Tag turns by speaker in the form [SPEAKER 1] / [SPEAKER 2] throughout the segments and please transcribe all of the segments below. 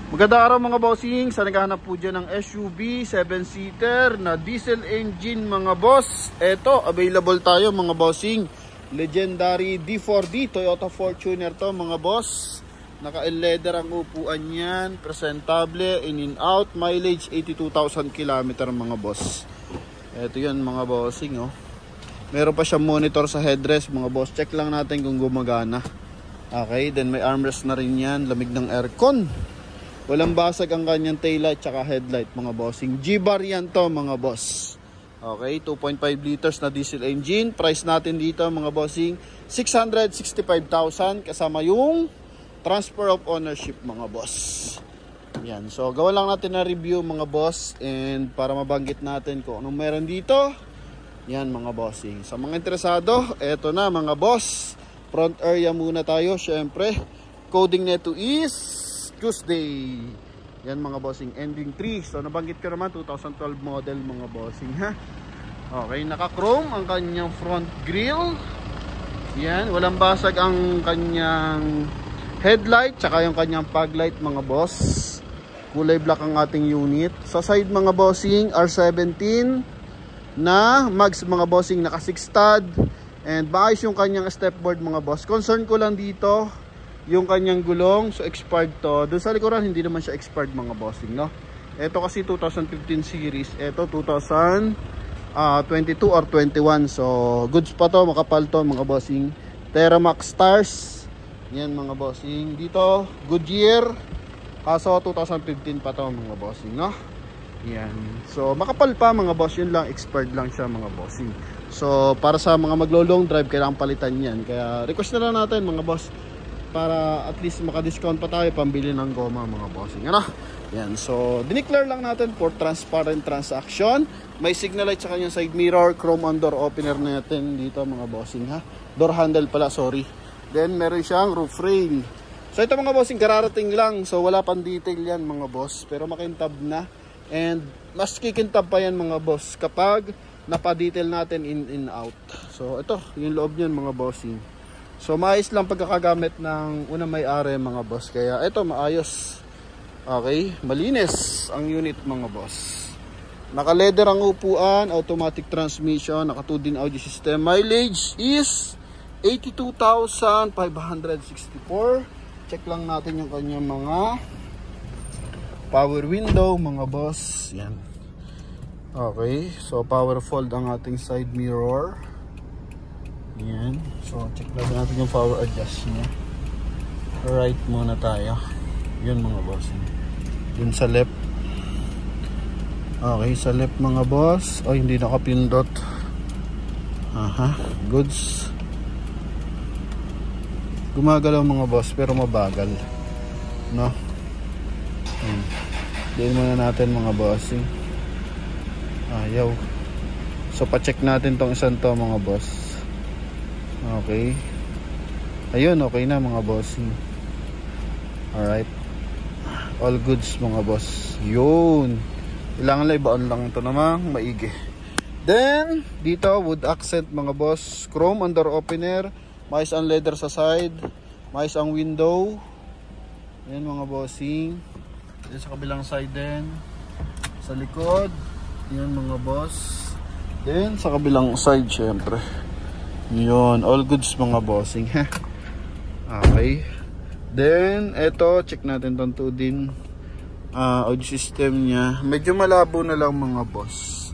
[SPEAKER 1] Magandang araw mga bossing. Sa naghahanap po dyan ng SUV 7-seater na diesel engine mga boss, eto available tayo mga bossing. Legendary D4D Toyota Fortuner to mga boss. Naka-leather ang upuan yan, presentable, in and out, mileage 82,000 km mga boss. Eto yan mga bossing oh. Meron pa siyang monitor sa headrest mga boss. Check lang natin kung gumagana. Okay, then may armrest na rin yan, lamig ng aircon. Walang basag ang kanyang taillight tsaka headlight mga bossing. G-bar yan to mga boss. Okay, 2.5 liters na diesel engine. Price natin dito mga bossing 665,000 kasama yung transfer of ownership mga boss. Yan, so gawa lang natin na review mga boss, and para mabanggit natin kung anong meron dito. Yan mga bossing. Sa mga interesado, eto na mga boss. Front area muna tayo syempre. Coding nito is Tuesday. Yan mga bossing, ending 3. So nabanggit ko naman 2012 model mga bossing ha. Okay, naka-chrome ang kanyang front grille. Yan, walang basag ang kanyang headlight tsaka yung kanyang fog light mga boss. Kulay black ang ating unit. Sa side mga bossing, R17 na mags mga bossing, naka 6 stud, and maayos yung kanyang stepboard mga boss. Concern ko lang dito yung kanyang gulong, so expired to. Doon sa likuran hindi naman siya expired mga bossing, no? Ito kasi 2015 series, ito 2022 or 21. So goods pa to, makapal to mga bossing. Teramax stars. Yan mga bossing. Dito Goodyear. Kaso 2015 pa to mga bossing, no? Yan. So makapal pa mga boss, yun lang, expired lang siya mga bossing. So para sa mga maglo-long drive kailangan palitan yan. Kaya request na lang natin mga boss, para at least maka-discount pa tayo pambili ng goma mga bossing, ano? Yan, so dineclare lang natin for transparent transaction. May signal light sa kanyang side mirror, chrome on door opener natin dito mga bossing ha. Door handle pala, sorry. Then meron siyang roof rail. So ito mga bossing, kararating lang, so wala pang detail yan mga boss, pero makintab na. And mas kikintab pa yan mga boss kapag napa-detail natin in and out. So ito, yung loob niyan mga bossing. So maayos lang pagkakagamit ng unang may-ari mga boss. Kaya ito maayos. Okay, malinis ang unit mga boss. Naka-leather ang upuan, automatic transmission, naka 2-din audio system. Mileage is 82,564. Check lang natin yung kanyang mga power window mga boss. Yan. Okay, so power fold ang ating side mirror. Yan. So check lang natin yung power adjust niya. Right muna tayo. Yun mga boss. Yun sa left. Okay, sa left mga boss. Oh, hindi nakapindot. Aha, goods. Gumagalaw mga boss pero mabagal, no? Diyan muna natin mga bossing. Ayaw. So pa-check natin tong isang to mga boss. Okay. Ayun, okay na mga bossing. Alright. All goods mga boss. Yun. Kailangan lang ibaon lang ito namang maigi. Then dito wood accent mga boss. Chrome on door opener. Mais ang leather sa side. Mais ang window. Yan mga bossing. Then sa kabilang side din. Sa likod. Yan mga boss. Then sa kabilang side syempre. Yun, all goods mga bossing ha. Okay. Then eto, check natin tong 2-din audio system niya. Medyo malabo na lang mga boss,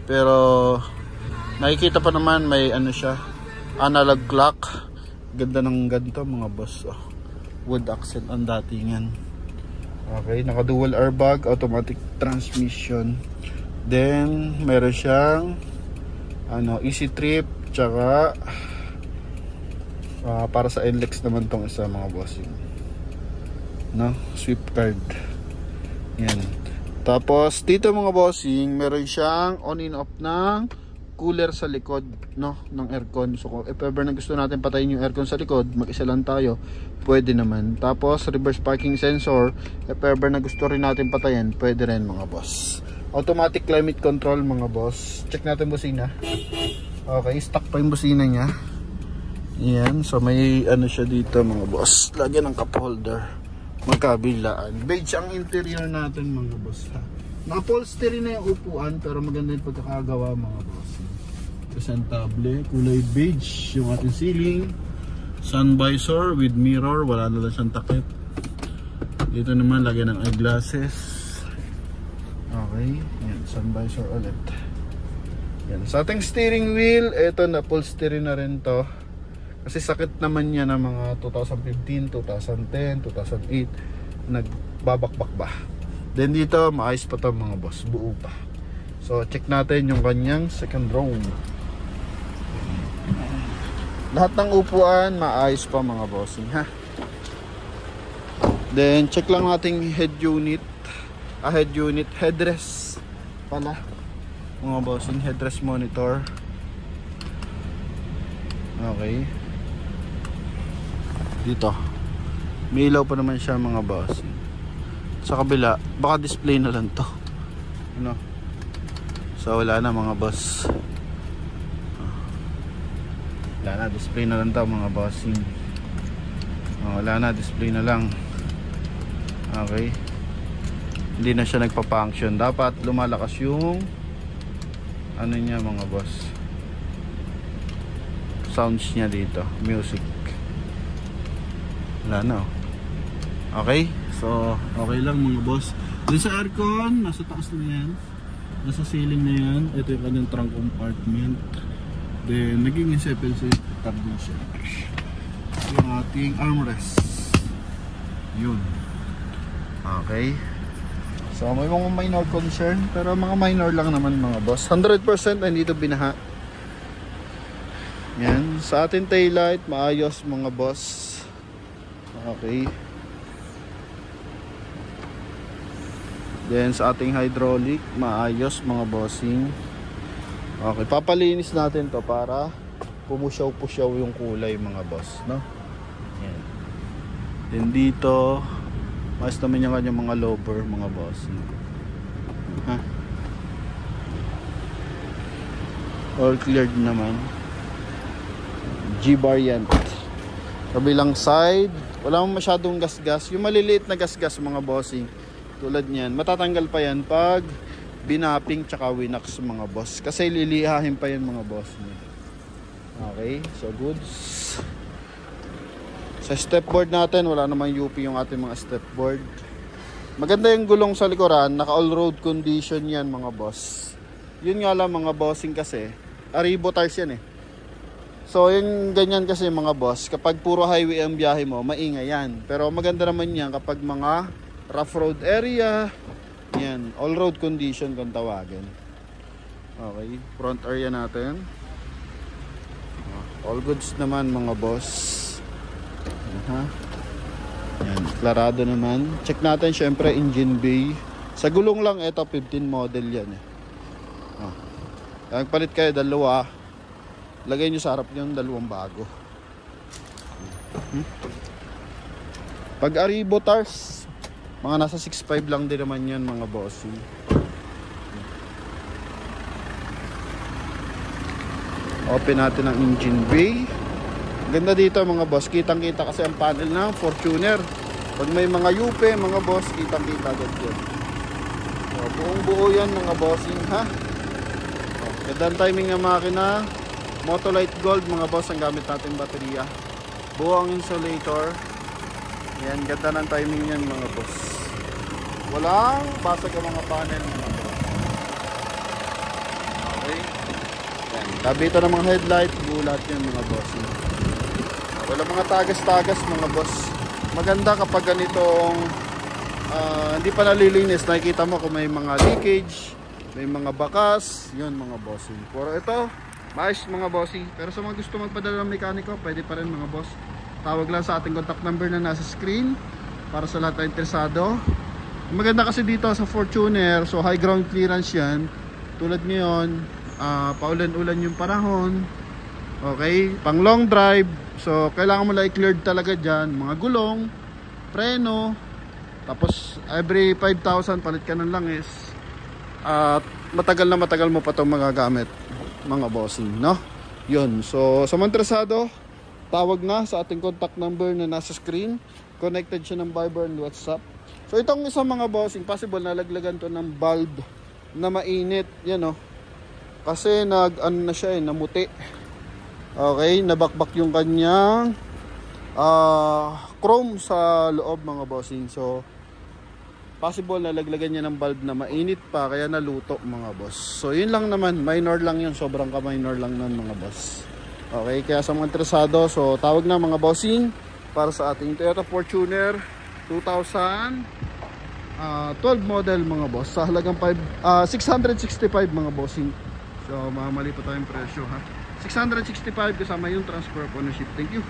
[SPEAKER 1] pero nakikita pa naman may ano siya, analog clock. Ganda ng ganito mga boss, oh. Wood accent ang datingan. Okay, naka dual airbag, automatic transmission. Then meron siyang easy trip, tsaka para sa NLEX naman tong isa mga bossing, no? Swift card. Yan. Tapos dito mga bossing, meron siyang on and off ng cooler sa likod, no, ng aircon. So if ever na gusto natin patayin yung aircon sa likod, mag-isa lang tayo, pwede naman. Tapos reverse parking sensor, if ever na gusto rin natin patayin, pwede rin mga boss. Automatic climate control mga boss. Check natin busina. Okay, stock pa yung busina niya. Yan, so may ano siya dito mga boss, lagyan ng cup holder. magkabilaan. Beige ang interior natin mga boss ha. Naka-upholstery na yung upuan pero maganda yung pagkakagawa mga boss. Presentable, kulay beige yung ating ceiling. Sun visor with mirror, wala na lang siyang takip. Dito naman lagyan ng eyeglasses. Okay, yan, sun visor ulit. Yan, sa ating steering wheel, ito na upholstery na rin to. Kasi sakit naman niya ng mga 2015, 2010, 2008 nagbabakbak ba. Then dito maayos pa to mga boss, buo pa. So check natin yung kanyang second row. Lahat ng upuan maayos pa mga bossing ha. Then check lang natin head unit. Headrest pala mga bossing, headrest monitor. Okay. Dito may ilaw pa naman siya mga bossing. Sa kabila baka display na lang to, ano? So wala na mga boss, wala na, display na lang to mga bossing. Wala na, display na lang. Okay, hindi na siya nagpa-function. Dapat lumalakas yung ano niya mga boss, sounds niya dito, music. Wala na. Okay, so okay lang mga boss. Dun sa aircon, nasa taas na yan, nasa ceiling na yan. Ito yung kanyang trunk compartment. Then naging 7-seat tab din siya. Yung ating armrest, yun. Okay, so may mga minor concern pero mga minor lang naman mga boss. 100% hindi ito binaha. Yan, sa ating taillight maayos mga boss. Okay. Then sa ating hydraulic maayos mga bossing. Okay, papalinis natin to para pumusyaw-pusyaw yung kulay mga boss, no? Yan. Then dito mas naman yung kanyang mga lower mga bossing. Ha? All cleared naman. G-bar yan. Kabilang side wala mong masyadong gasgas. Yung maliliit na gasgas mga bossing tulad niyan, matatanggal pa yan pag binapping tsaka winax mga boss. Kasi lilihahin pa yan mga boss. Okay, so goods. Sa stepboard natin, wala namang UP yung ating mga stepboard. Maganda yung gulong sa likuran, naka all road condition yan mga boss. Yun nga lang mga bossing kasi, Arribo tires yan eh. So yung ganyan kasi mga boss, kapag puro highway ang biyahe mo, maingay yan. Pero maganda naman yan kapag mga rough road area, yan, all road condition kung tawagin. Okay, front area natin. All goods naman mga boss. Yan, klarado naman. Check natin syempre engine bay. Sa gulong lang, ito 15 model yan eh. Palit kayo dalawa, lagay nyo sa harap nyo dalawang bago. Pag Arribo tires, mga nasa 6.5 lang din naman yan mga bossy. Open natin ang engine bay. Ganda dito mga boss, kitang kita kasi ang panel ng Fortuner. Pag may mga UP mga boss, kitang kita agad yun. So, buong buo yan mga bossing ha. Ganda ang timing ng makina. Motolite Gold mga boss ang gamit natin baterya. Buo ang insulator. Yan, ganda ng timing yan mga boss. Walang basag ang mga panel mga boss. Okay. Yan, kabito ng mga headlight, bulat yan mga boss. Walang mga tagas-tagas mga boss. Maganda kapag ganitong hindi pa nalilinis, nakikita mo kung may mga leakage, may mga bakas, yun mga bossing. Pero ito, maayos mga bossing. Pero sa mga gusto magpadala ng mekaniko, pwede pa rin mga boss. Tawag lang sa ating contact number na nasa screen para sa lahat na interesado. Maganda kasi dito sa Fortuner, so high ground clearance yan. Tulad ngayon, paulan-ulan yung panahon. Okay, pang long drive. So kailangan mo lang i-cleared talaga dyan. Mga gulong, preno, tapos every 5,000 palit ka ng langis. At matagal na matagal mo pa itong magagamit mga bossing, no? Yun, so sa mga interesado, tawag na sa ating contact number na nasa screen. Connected siya ng Viber and WhatsApp. So itong isang mga bossing, possible na laglagan to ng bulb na mainit. Yan o. Kasi na siya namuti. Okay, nabakbak yung kanyang chrome sa loob mga bossing. So possible na laglagan niya ng bulb na mainit pa, kaya naluto mga boss. So yun lang naman, minor lang yun, sobrang ka-minor lang nun mga boss. Okay, kaya sa mga interesado, so tawag na mga bossing para sa ating Toyota Fortuner 2012 model mga boss, sa halagang 665 mga bossing. So mamali pa tayong presyo ha, 665 kasama yung transfer of ownership. Thank you.